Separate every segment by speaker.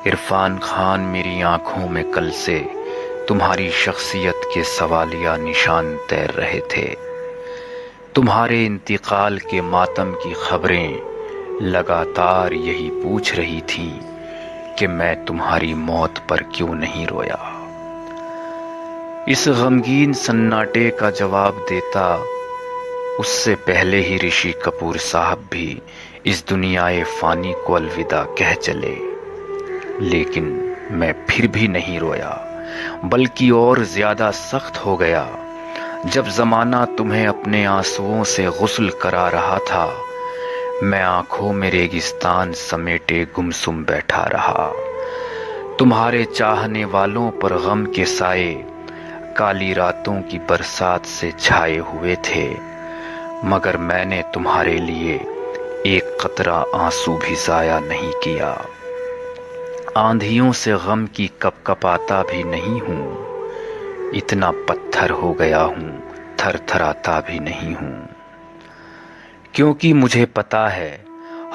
Speaker 1: عرفان خان، میری آنکھوں میں کل سے تمہاری شخصیت کے سوالیہ نشان تیر رہے تھے۔ تمہارے انتقال کے ماتم کی خبریں لگاتار یہی پوچھ رہی تھیں کہ میں تمہاری موت پر کیوں نہیں رویا۔ اس غمگین سناٹے کا جواب دیتا اس سے پہلے ہی رشی کپور صاحب بھی اس دنیائے فانی کو الوداع کہہ چلے، لیکن میں پھر بھی نہیں رویا، بلکہ اور زیادہ سخت ہو گیا۔ جب زمانہ تمہیں اپنے آنسوؤں سے غسل کرا رہا تھا، میں آنکھوں میں ریگستان سمیٹے گمسم بیٹھا رہا۔ تمہارے چاہنے والوں پر غم کے سائے کالی راتوں کی برسات سے چھائے ہوئے تھے، مگر میں نے تمہارے لیے ایک قطرہ آنسو بھی ضائع نہیں کیا۔ آندھیوں سے غم کی کپ کپاتا بھی نہیں ہوں، اتنا پتھر ہو گیا ہوں تھر تھراتا بھی نہیں ہوں، کیونکہ مجھے پتا ہے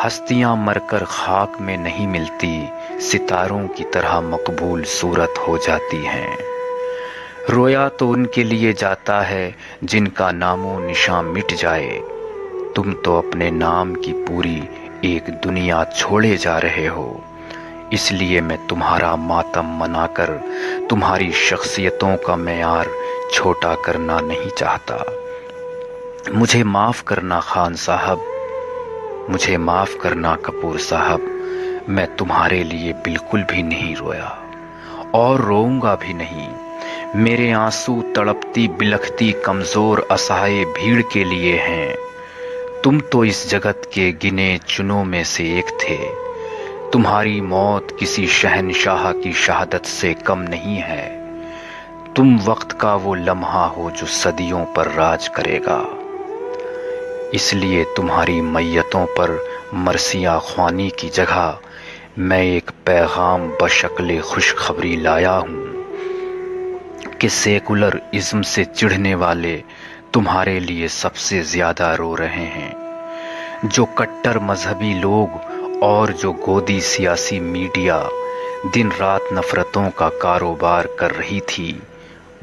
Speaker 1: ہستیاں مر کر خاک میں نہیں ملتی، ستاروں کی طرح مقبول صورت ہو جاتی ہیں۔ رویا تو ان کے لیے جاتا ہے جن کا نام و نشان مٹ جائے، تم تو اپنے نام کی پوری ایک دنیا چھوڑے جا رہے ہو، اس لیے میں تمہارا ماتم منا کر تمہاری شخصیتوں کا معیار چھوٹا کرنا نہیں چاہتا۔ مجھے معاف کرنا خان صاحب، مجھے معاف کرنا کپور صاحب، میں تمہارے لیے بالکل بھی نہیں رویا اور روؤں گا بھی نہیں۔ میرے آنسو تڑپتی بلکھتی کمزور اسہائے بھیڑ کے لیے ہیں۔ تم تو اس جگت کے گنے چنوں میں سے ایک تھے، تمہاری موت کسی شہنشاہ کی شہادت سے کم نہیں ہے۔ تم وقت کا وہ لمحہ ہو جو صدیوں پر راج کرے گا، اس لیے تمہاری میتوں پر مرثیہ خوانی کی جگہ میں ایک پیغام بشکل خوشخبری لایا ہوں کہ سیکولر ازم سے چڑھنے والے تمہارے لیے سب سے زیادہ رو رہے ہیں۔ جو کٹر مذہبی لوگ اور جو گودی سیاسی میڈیا دن رات نفرتوں کا کاروبار کر رہی تھی،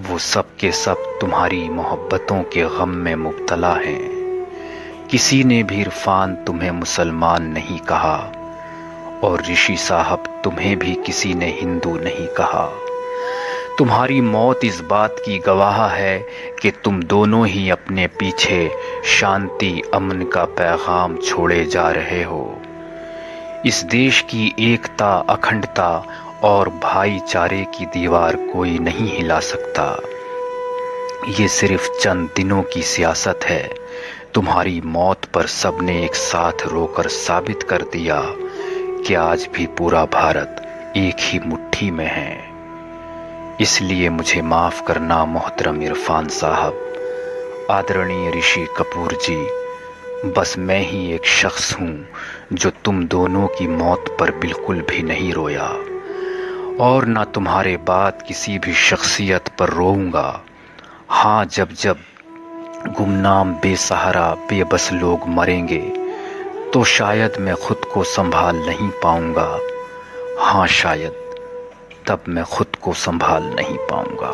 Speaker 1: وہ سب کے سب تمہاری محبتوں کے غم میں مبتلا ہیں۔ کسی نے بھی عرفان تمہیں مسلمان نہیں کہا، اور رشی صاحب تمہیں بھی کسی نے ہندو نہیں کہا۔ تمہاری موت اس بات کی گواہ ہے کہ تم دونوں ہی اپنے پیچھے شانتی امن کا پیغام چھوڑے جا رہے ہو۔ اس دیش کی ایکتا، اکھنڈتا اور بھائی چارے کی دیوار کوئی نہیں ہلا سکتا۔ یہ صرف چند دنوں کی سیاست ہے۔ تمہاری موت پر سب نے ایک ساتھ رو کر ثابت کر دیا کہ آج بھی پورا بھارت ایک ہی مٹھی میں ہے۔ اس لیے مجھے معاف کرنا محترم عرفان صاحب، آدرنی رشی کپور جی، بس میں ہی ایک شخص ہوں جو تم دونوں کی موت پر بالکل بھی نہیں رویا، اور نہ تمہارے بعد کسی بھی شخصیت پر روؤں گا۔ ہاں، جب گمنام بے سہارا بے بس لوگ مریں گے تو شاید میں خود کو سنبھال نہیں پاؤں گا۔ ہاں، شاید تب میں خود کو سنبھال نہیں پاؤں گا۔